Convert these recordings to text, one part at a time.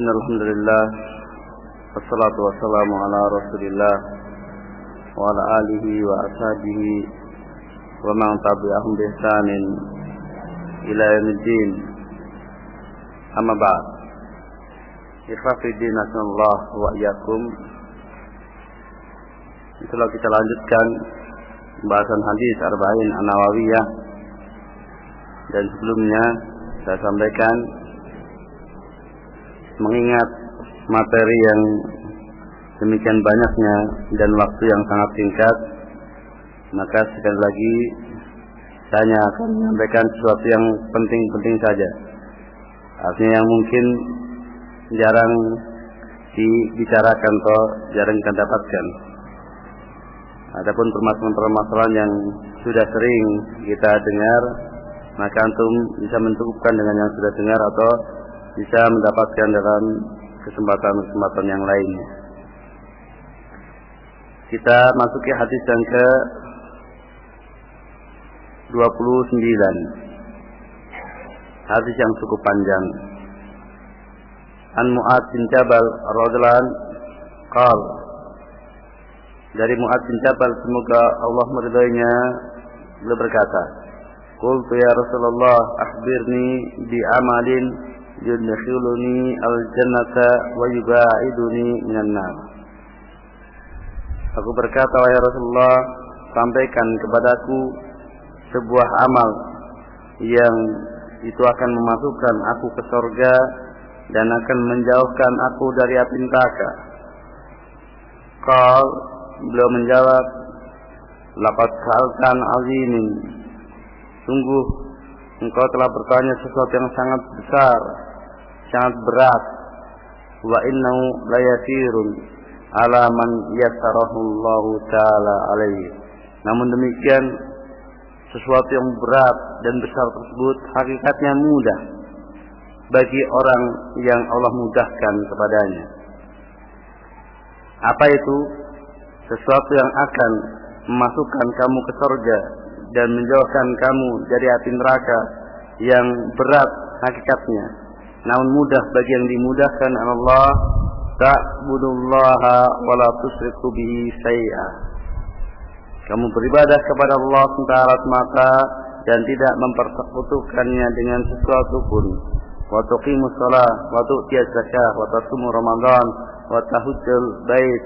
Innalhamdulillah, wassalatu wassalamu ala rasulillah wa ala alihi wa ashabihi wa man tabi'ahum bi ihsanin ila yaumiddin. Amma ba'd. Ikhwatiddin Allah wa iyyakum. Setelah kita lanjutkan pembahasan hadis Arba'in An-Nawawiyah, dan sebelumnya saya sampaikan, mengingat materi yang demikian banyaknya dan waktu yang sangat singkat, maka sekali lagi saya akan menyampaikan sesuatu yang penting-penting saja, artinya yang mungkin jarang dibicarakan atau jarang kita dapatkan. Adapun permasalahan-permasalahan yang sudah sering kita dengar, maka antum bisa mencukupkan dengan yang sudah dengar atau bisa mendapatkan dalam kesempatan-kesempatan yang lainnya. Kita masuki hadis yang ke 29. Hadis yang cukup panjang. An Mu'adz bin Jabal radhiyallahu anhu qala, dari Mu'adz bin Jabal, semoga Allah meridainya, beliau berkata, qultu ya Rasulullah akhbirni bi amalin yudkhiluni al-jannata wa yubaiduni minan nar. Aku berkata, wahai Rasulullah, sampaikan kepadaku sebuah amal yang itu akan memasukkan aku ke surga dan akan menjauhkan aku dari api neraka. Qal, beliau menjawab, laqad sa'altan azimin, sungguh engkau telah bertanya sesuatu yang sangat besar, sangat berat. Wa innahu layasirun ala man yassarahu Allah ta'ala alaihi. Namun demikian, sesuatu yang berat dan besar tersebut hakikatnya mudah bagi orang yang Allah mudahkan kepadanya. Apa itu? Sesuatu yang akan memasukkan kamu ke surga dan menjauhkan kamu dari api neraka, yang berat hakikatnya namun mudah bagi yang dimudahkan Allah. Ta'budullaha wa la tusyriku bihi syai'a. Kamu beribadah kepada Allah semata dan tidak mempersekutukannya dengan sesuatu pun. Wa tuqimus shalah wa tu'tiyaz zakah wa tasumu Ramadan wa tahujjul bait.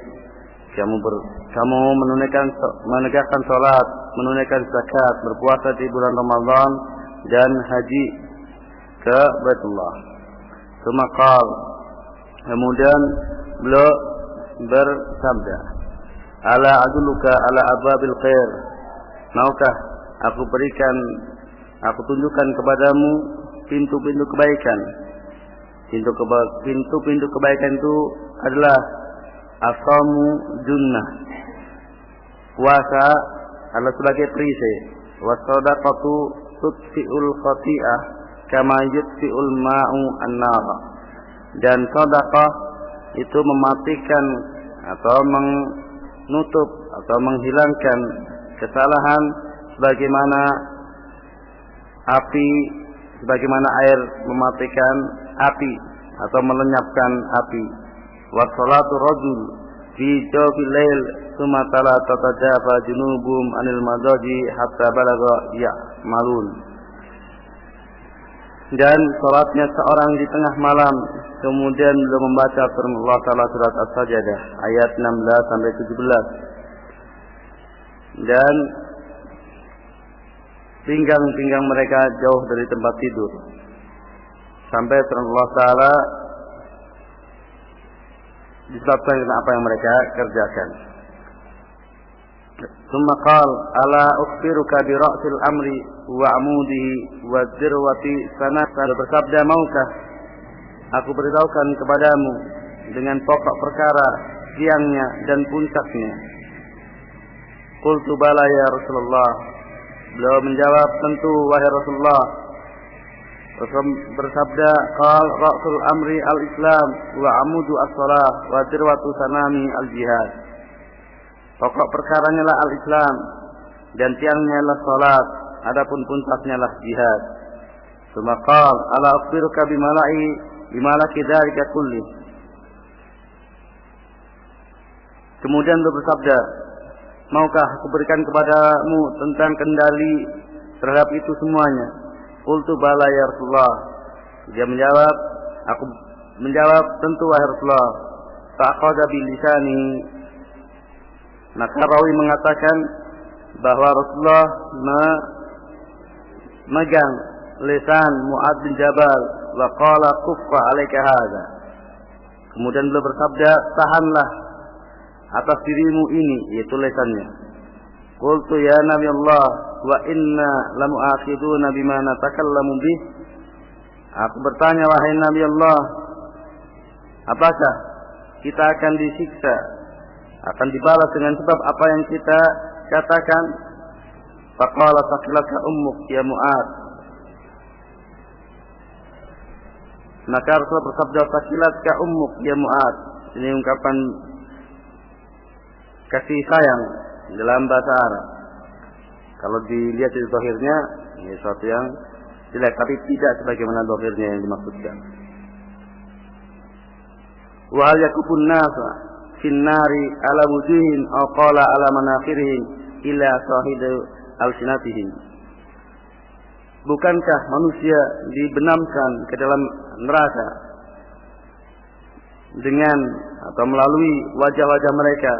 Kamu menegakkan salat, menunaikan zakat, berpuasa di bulan Ramadan, dan haji ke Baitullah. Semakal, kemudian beliau bersabda, ala adulluka ala ababil khair, maukah aku tunjukkan kepadamu pintu-pintu kebaikan. Pintu-pintu kebaikan itu adalah asamu junnah, puasa adalah sebagai perisai, wasadaqatu tutfi'ul khati'ah kama yutfi'ul ma'u an-nar, dan sedekah itu mematikan atau menutup atau menghilangkan kesalahan sebagaimana air mematikan api atau melenyapkan api. Wassalatu rajul fi jawfil lail tsumma tala tatajafa junubum anil madaji hatta balagha ya'malun. Dan salatnya seorang di tengah malam, kemudian beliau membaca firman Allah Ta'ala surat As-Sajdah ayat 16 sampai 17. Dan pinggang-pinggang mereka jauh dari tempat tidur, sampai firman Allah Ta'ala disebabkan dengan apa yang mereka kerjakan. Tsumma qala ala ukhbiruka bi ra'sil amri wa amudihi wa dirwati sanat. Bersabda, maukah aku beritahukan kepadamu dengan pokok perkara, tiangnya dan puncaknya. Qultu bala ya Rasulullah. Beliau menjawab, tentu wahai Rasulullah. Rasul bersabda, qal ra'sul amri al-islam wa amudu as-salah wa dirwatu sanami al-jihad. Pokok perkaranya lah al-islam dan tiangnya lah salat, adapun puncaknya lah jihad. Tsumma qala ala akhbiruka bi mala'i bimalaki dzalika kulli. Kemudian beliau bersabda, maukah aku berikan kepadamu tentang kendali terhadap itu semuanya? Qultu bala ya Rasulullah. Dia menjawab, aku menjawab, tentu wahai Rasulullah. Fa'aqada bilisani. Maka rawi mengatakan bahwa Rasulullah memegang lisan Mu'adz bin Jabal wa qala kuffa 'alaika hadza. Kemudian beliau bersabda, tahanlah atas dirimu ini, yaitu lisannya. Qultu ya Nabi Allah wa inna lamu'akhiduna bima natakallamu bih. Aku bertanya, wahai Nabi Allah, apakah kita akan disiksa, akan dibalas dengan sebab apa yang kita katakan? Faqala taqilaka ummuk ya Mu'adz. Maka Rasulullah bersabda, taqilaka ummuk ya Mu'adz. Ini ungkapan kasih sayang dalam bahasa Arab. Kalau dilihat dari zahirnya, ini sesuatu yang jelek, tapi tidak sebagaimana zahirnya yang dimaksudkan. Wa hal yakubun nasa finnari ala wujuhin aw qala ala manakhirihim ila sahidu alsinatihim. Bukankah manusia dibenamkan ke dalam neraka dengan atau melalui wajah-wajah mereka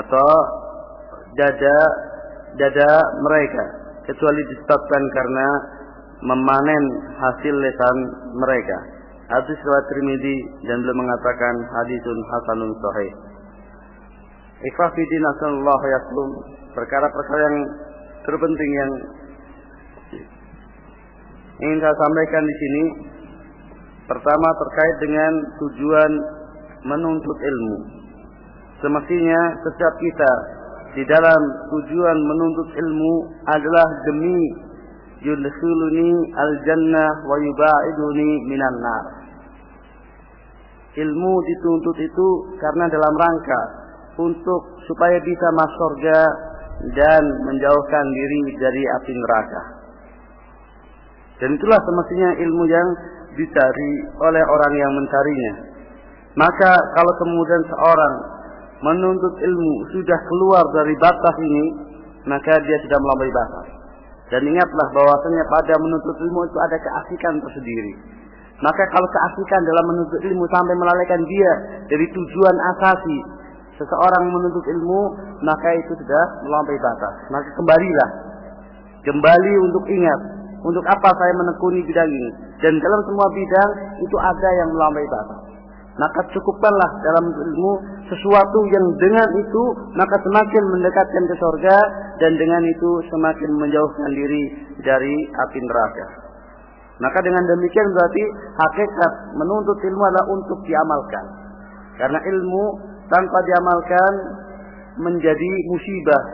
atau dada mereka, kecuali disebabkan karena memanen hasil lisan mereka. Hadis riwayat Tirmidzi dan beliau mengatakan hadisun hasanun sahih. Ikhwah fi din sallallahu yaslum, perkara-perkara yang terpenting yang ingin saya sampaikan di sini. Pertama, terkait dengan tujuan menuntut ilmu. Semestinya setiap kita di dalam tujuan menuntut ilmu adalah demi yudkhiluni al-jannah wa yubaiduni minan nar. Ilmu dituntut itu karena dalam rangka untuk supaya bisa masuk surga dan menjauhkan diri dari api neraka. Dan itulah semestinya ilmu yang dicari oleh orang yang mencarinya. Maka kalau kemudian seorang menuntut ilmu sudah keluar dari batas ini, maka dia sudah melampaui batas. Dan ingatlah bahwasanya pada menuntut ilmu itu ada keasikan tersendiri. Maka kalau keasikan dalam menuntut ilmu sampai melalaikan dia dari tujuan asasi seseorang menuntut ilmu, maka itu sudah melampaui batas. Maka kembali untuk ingat, untuk apa saya menekuni bidang ini. Dan dalam semua bidang itu ada yang melampaui batas. Maka cukupkanlah dalam ilmu sesuatu yang dengan itu maka semakin mendekatkan ke surga, dan dengan itu semakin menjauhkan diri dari api neraka. Maka dengan demikian berarti hakikat menuntut ilmu adalah untuk diamalkan. Karena ilmu tanpa diamalkan menjadi musibah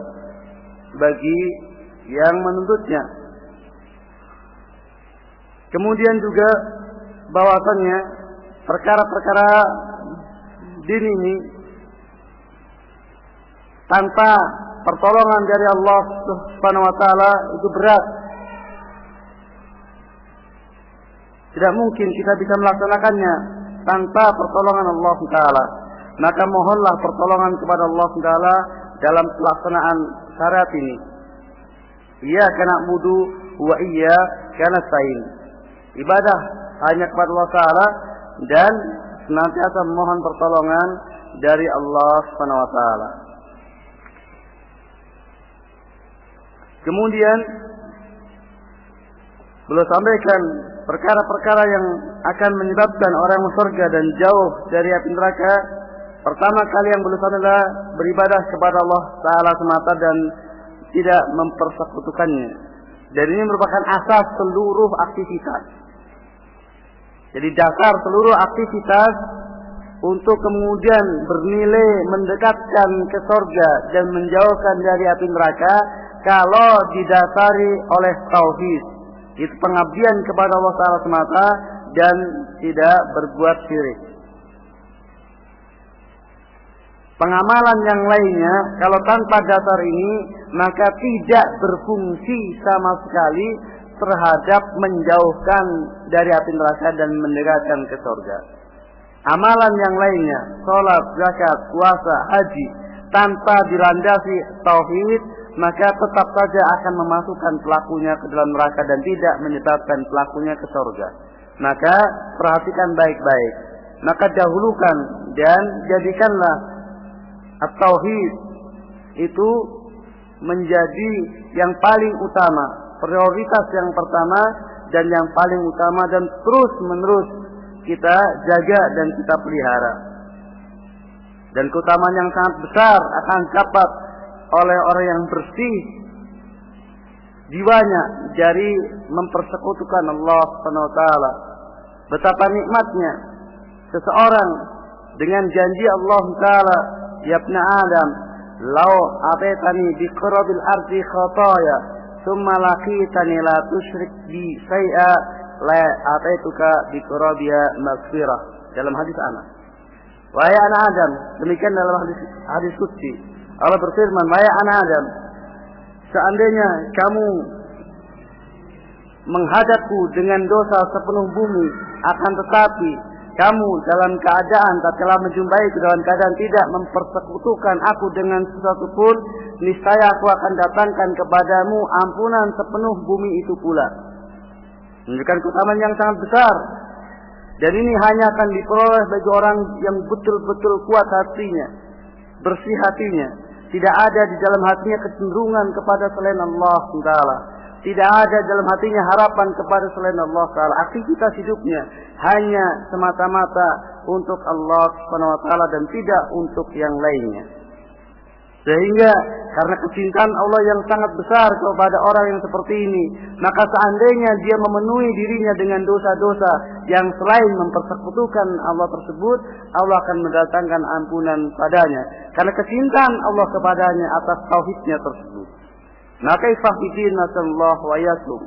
bagi yang menuntutnya. Kemudian juga bahwasannya perkara-perkara din ini tanpa pertolongan dari Allah Subhanahu wa taala itu berat. Tidak mungkin kita bisa melaksanakannya tanpa pertolongan Allah taala. Maka mohonlah pertolongan kepada Allah taala dalam pelaksanaan syariat ini. Iyyaka na'budu wa iyyaka nasta'in. Ibadah hanya kepada Allah taala dan senantiasa memohon pertolongan dari Allah Subhanahu wa taala. Kemudian beliau sampaikan perkara-perkara yang akan menyebabkan orang masuk surga dan jauh dari api neraka. Pertama kali yang beliau sampaikan adalah beribadah kepada Allah taala semata dan tidak mempersekutukannya. Dan ini merupakan asas seluruh aktivitas. Jadi dasar seluruh aktivitas untuk kemudian bernilai mendekatkan ke surga dan menjauhkan dari api neraka kalau didasari oleh tauhid. Itu pengabdian kepada Allah Ta'ala semata dan tidak berbuat syirik. Pengamalan yang lainnya kalau tanpa dasar ini maka tidak berfungsi sama sekali terhadap menjauhkan dari api neraka dan mendekatkan ke surga. Amalan yang lainnya, salat, zakat, puasa, haji, tanpa dilandasi tauhid, maka tetap saja akan memasukkan pelakunya ke dalam neraka dan tidak menyebabkan pelakunya ke surga. Maka perhatikan baik-baik. Maka dahulukan dan jadikanlah at-tauhid itu menjadi yang paling utama, prioritas yang pertama dan yang paling utama, dan terus menerus kita jaga dan kita pelihara. Dan keutamaan yang sangat besar akan dapat oleh orang yang bersih jiwanya dari mempersekutukan Allah Subhanahu wa taala. Betapa nikmatnya seseorang dengan janji Allah taala, ya ibna Adam, law ataitani bi qurabil ardi khataya thumma laqitani la tusyrik bi syai'a la ataituka bi qurabiha maghfirah. Dalam hadis Anas. Wahai anak Adam, demikian dalam hadis qudsi. Allah berfirman, wahai anak Adam, seandainya kamu menghadapku dengan dosa sepenuh bumi, akan tetapi kamu dalam keadaan tatkala menjumpai dalam keadaan tidak mempersekutukan aku dengan sesuatu pun, niscaya aku akan datangkan kepadamu ampunan sepenuh bumi itu pula. Menunjukkan keutamaan yang sangat besar. Dan ini hanya akan diperoleh bagi orang yang betul-betul kuat hatinya, bersih hatinya. Tidak ada di dalam hatinya kecenderungan kepada selain Allah Taala. Tidak ada dalam hatinya harapan kepada selain Allah Taala. Aktivitas hidupnya hanya semata-mata untuk Allah Subhanahu wa taala dan tidak untuk yang lainnya. Sehingga karena kecintaan Allah yang sangat besar kepada orang yang seperti ini, maka seandainya dia memenuhi dirinya dengan dosa-dosa yang selain mempersekutukan Allah tersebut, Allah akan mendatangkan ampunan padanya. Karena kecintaan Allah kepadanya atas tauhidnya tersebut. Maka ifahidin nasallahu wa yakum.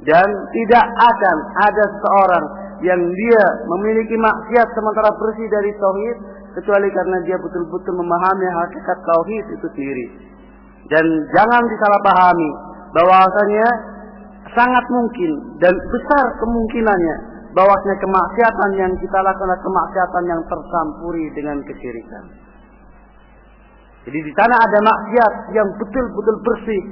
Dan tidak akan ada seorang yang dia memiliki maksiat sementara bersih dari tauhid, kecuali karena dia betul-betul memahami hakikat tauhid itu sendiri. Dan jangan disalahpahami bahwasanya sangat mungkin dan besar kemungkinannya bahwasanya kemaksiatan yang kita lakukan adalah kemaksiatan yang tercampuri dengan kesyirikan. Jadi di sana ada maksiat yang betul-betul bersih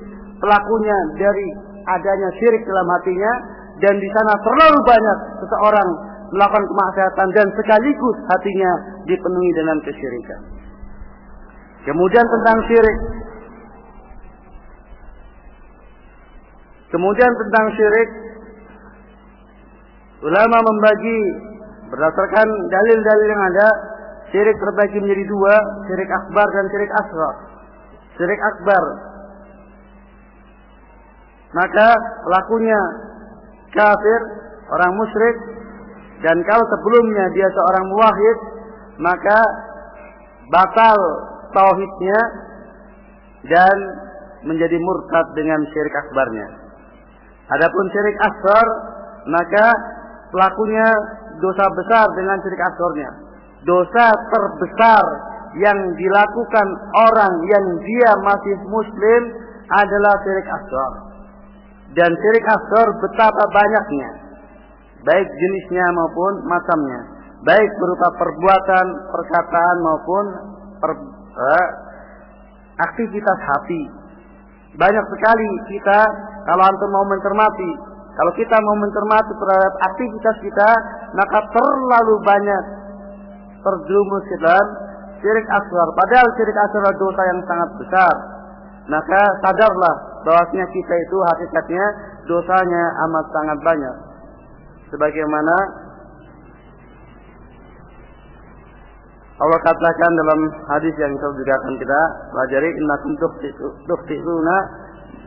pelakunya dari adanya syirik dalam hatinya, dan di sana terlalu banyak seseorang melakukan kemaksiatan dan sekaligus hatinya dipenuhi dengan kesyirikan. Kemudian tentang syirik. Ulama membagi berdasarkan dalil-dalil yang ada, syirik terbagi menjadi dua, syirik akbar dan syirik asghar. Syirik akbar, maka pelakunya kafir, orang musyrik, dan kalau sebelumnya dia seorang muwahhid, maka batal tauhidnya dan menjadi murtad dengan syirik akbarnya. Adapun syirik asghar, maka pelakunya dosa besar dengan syirik asgharnya. Dosa terbesar yang dilakukan orang yang dia masih muslim adalah syirik asghar. Dan syirik asghar betapa banyaknya, baik jenisnya maupun macamnya, baik berupa perbuatan, perkataan maupun aktivitas hati. Banyak sekali kita, kalau antum mau mencermati, kalau kita mau mencermati terhadap aktivitas kita, maka terlalu banyak terjerumus ke dalam syirik asghar. Padahal syirik asghar adalah dosa yang sangat besar. Maka sadarlah bahwasanya kita itu hakikatnya dosanya amat sangat banyak. Sebagaimana Allah katakan dalam hadis yang juga akan kita pelajari, innakum tukhti'una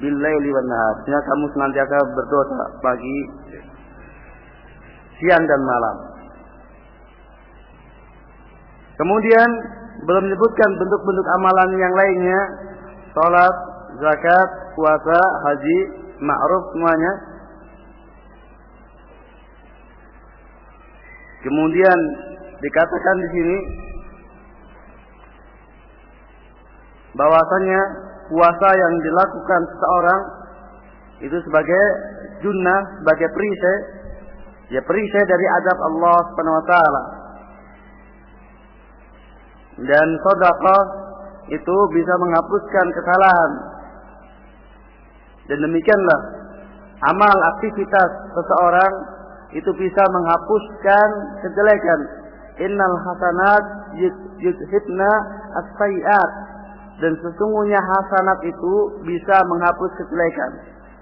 bil-laili wan-nahar. Ya, kamu senantiasa berdosa pagi, siang dan malam. Kemudian belum menyebutkan bentuk-bentuk amalan yang lainnya, salat, zakat, puasa, haji, ma'ruf semuanya. Kemudian dikatakan di sini bahwasanya puasa yang dilakukan seseorang itu sebagai junnah, sebagai perisai, ya perisai dari azab Allah Subhanahu wa taala. Dan sedekah itu bisa menghapuskan kesalahan. Dan demikianlah amal aktivitas seseorang itu bisa menghapuskan kejelekan. Innal hasanat yudhibna as-sayyi'at. Dan sesungguhnya hasanat itu bisa menghapus kejelekan.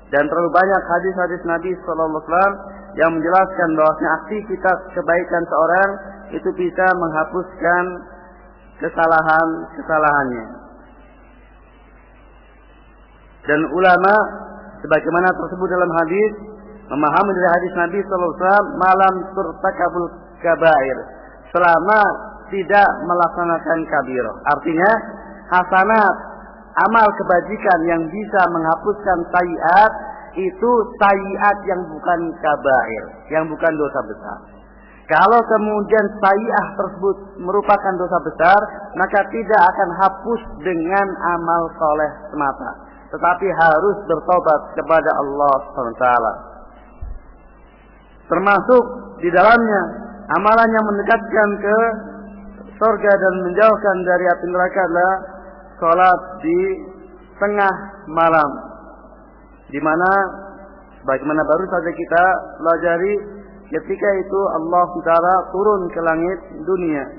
Dan terlalu banyak hadis-hadis Nabi sallallahu alaihi wasallam yang menjelaskan bahwasanya aktivitas kebaikan seorang itu bisa menghapuskan kesalahannya. Dan ulama sebagaimana tersebut dalam hadis memahami dari hadis Nabi sallallahu alaihi wasallam malam turtakabul kabair, selama tidak melaksanakan kabirah. Artinya hasanat, amal kebajikan yang bisa menghapuskan sayyiat itu sayyiat yang bukan kabair, yang bukan dosa besar. Kalau kemudian sayyi'ah tersebut merupakan dosa besar, maka tidak akan hapus dengan amal soleh semata, tetapi harus bertobat kepada Allah SWT. Termasuk di dalamnya amalan yang mendekatkan ke surga dan menjauhkan dari api neraka adalah salat di tengah malam, di mana bagaimana baru saja kita pelajari, ketika itu Allah Ta'ala turun ke langit dunia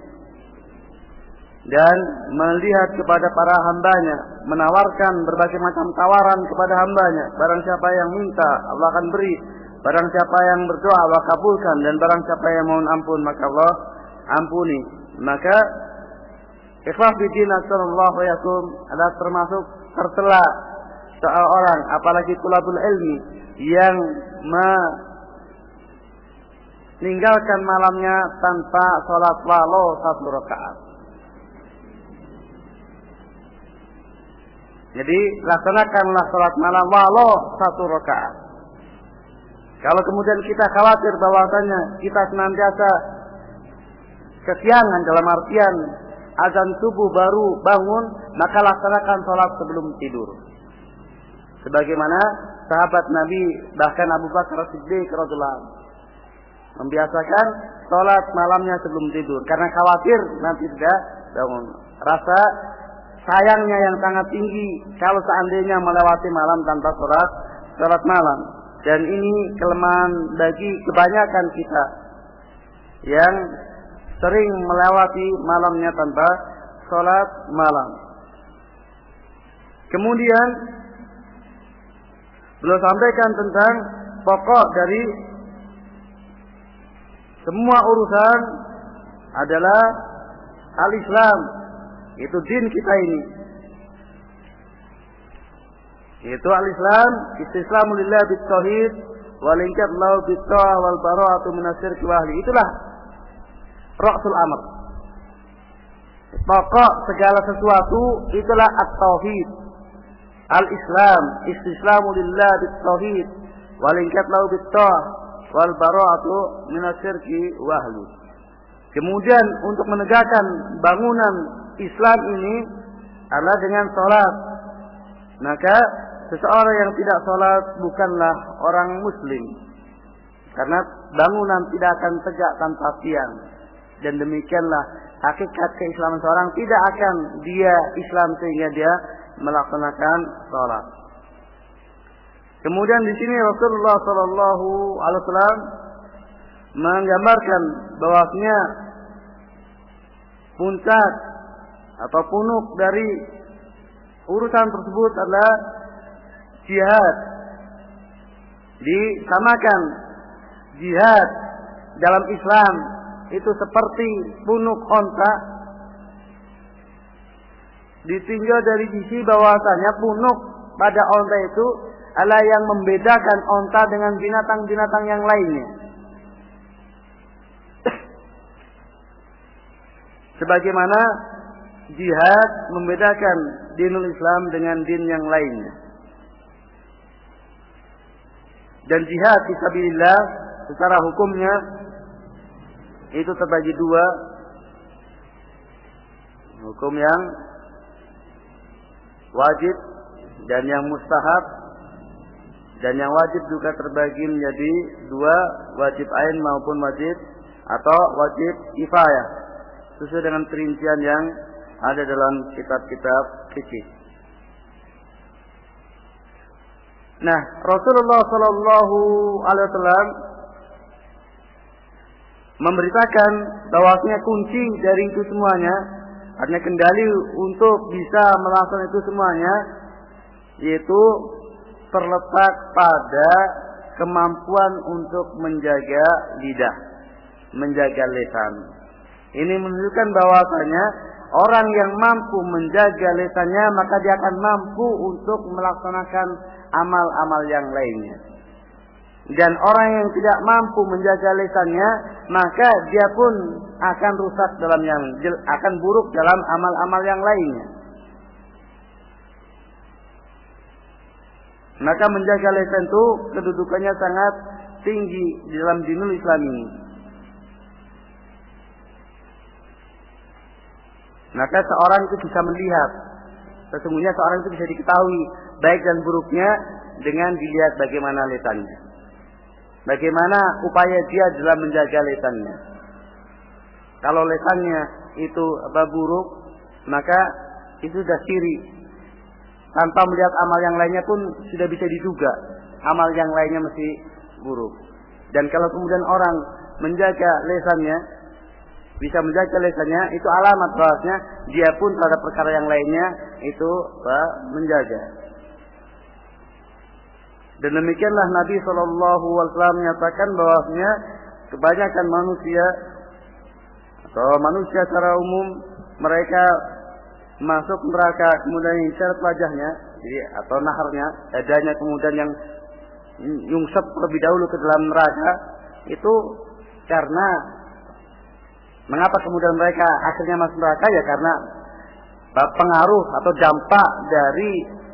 dan melihat kepada para hambanya, menawarkan berbagai macam tawaran kepada hambanya. Barang siapa yang minta, Allah akan beri. Barang siapa yang berdoa, Allah kabulkan. Dan barang siapa yang mohon ampun, maka Allah ampuni. Maka ikhlas bidin sallallahu alaihi wasallam adalah termasuk tercela seorang, apalagi tulabul ilmi, yang meninggalkan malamnya tanpa sholat walau 1 rakaat. Jadi laksanakanlah sholat malam walau 1 rakaat. Kalau kemudian kita khawatir bahwasanya kita senantiasa kesiangan dalam artian azan subuh baru bangun, maka laksanakan sholat sebelum tidur. Sebagaimana sahabat Nabi, bahkan Abu Bakar Siddiq radhiyallahu anhu membiasakan sholat malamnya sebelum tidur, karena khawatir nanti tidak bangun. Rasa sayangnya yang sangat tinggi kalau seandainya melewati malam tanpa sholat malam. Dan ini kelemahan bagi kebanyakan kita yang sering melewati malamnya tanpa sholat malam. Kemudian beliau sampaikan tentang pokok dari semua urusan adalah al-Islam, itu din kita ini. Itu al-Islam, istislamu lillah bit-tauhid wal inqiyad lahu bit-ta'ah wal bara'atu minasyirki wa ahli. Itulah ra'sul amr. Pokok segala sesuatu itulah at-tauhid. Al-Islam, istislamu lillah bit-tauhid wal inqiyad lahu bit-ta'ah wal bara'atu minasyirki wa ahli. Kemudian untuk menegakkan bangunan Islam ini adalah dengan salat. Maka seseorang yang tidak sholat bukanlah orang muslim, karena bangunan tidak akan tegak tanpa tiang. Dan demikianlah hakikat keislaman seorang, tidak akan dia Islam sehingga dia melaksanakan sholat. Kemudian di sini Rasulullah Sallallahu Alaihi Wasallam menggambarkan bahwasanya puncak atau punuk dari urusan tersebut adalah jihad. Disamakan jihad dalam Islam itu seperti punuk onta, ditinjau dari sisi bahwasanya punuk pada onta itu adalah yang membedakan onta dengan binatang-binatang yang lainnya. Sebagaimana jihad membedakan dinul Islam dengan din yang lainnya. Dan jihad fisabilillah secara hukumnya itu terbagi 2. Hukum yang wajib dan yang mustahab. Dan yang wajib juga terbagi menjadi dua, wajib ain maupun wajib atau wajib kifayah, sesuai dengan perincian yang ada dalam kitab-kitab fikih. Nah, Rasulullah Shallallahu Alaihi Wasallam memberitakan bahwasanya kunci dari itu semuanya, artinya kendali untuk bisa melaksanakan itu semuanya, yaitu terletak pada kemampuan untuk menjaga lidah, menjaga lisan. Ini menunjukkan bahwasanya orang yang mampu menjaga lisannya, maka dia akan mampu untuk melaksanakan amal-amal yang lainnya. Dan orang yang tidak mampu menjaga lisannya, maka dia pun akan rusak akan buruk dalam amal-amal yang lainnya. Maka menjaga lisan itu kedudukannya sangat tinggi di dalam dinul Islam ini. Maka seorang itu bisa melihat, sesungguhnya seorang itu bisa diketahui baik dan buruknya dengan dilihat bagaimana lisannya, bagaimana upaya dia dalam menjaga lisannya. Kalau lisannya itu buruk, maka itu sudah ciri. Tanpa melihat amal yang lainnya pun sudah bisa diduga amal yang lainnya mesti buruk. Dan kalau kemudian orang menjaga lisannya, bisa menjaga lisannya, itu alamat bahwasanya dia pun terhadap perkara yang lainnya itu menjaga. Dan demikianlah Nabi Shallallahu Alaihi Wasallam menyatakan bahwasanya kebanyakan manusia atau manusia secara umum, mereka masuk neraka kemudian diseret wajahnya, jadi atau naharnya, dadanya kemudian yang nyungsep terlebih dahulu ke dalam neraka, itu karena mengapa kemudian mereka akhirnya masuk neraka? Ya karena pengaruh atau dampak dari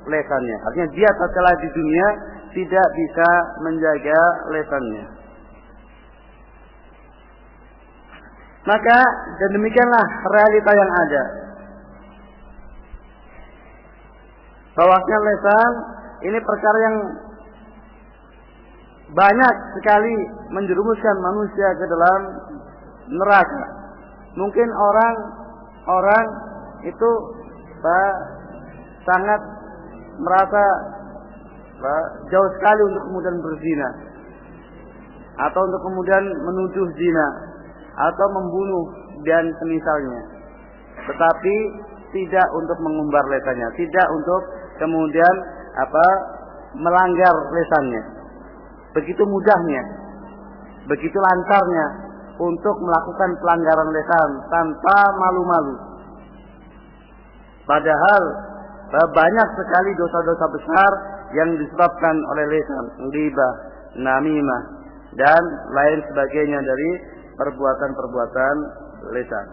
lesannya. Artinya dia tatkala di dunia tidak bisa menjaga lesannya. Maka dan demikianlah realita yang ada. Bahwasanya lesan ini perkara yang banyak sekali menjerumuskan manusia ke dalam neraka. Mungkin orang itu sangat merasa jauh sekali untuk kemudian berzina, atau untuk kemudian menuduh zina, atau membunuh dan semisalnya. Tetapi tidak untuk mengumbar lesannya, tidak untuk kemudian melanggar lesannya. Begitu mudahnya, begitu lancarnya untuk melakukan pelanggaran lesan tanpa malu-malu. Padahal banyak sekali dosa-dosa besar yang disebabkan oleh lesan, ghibah, namimah dan lain sebagainya dari perbuatan-perbuatan lesan.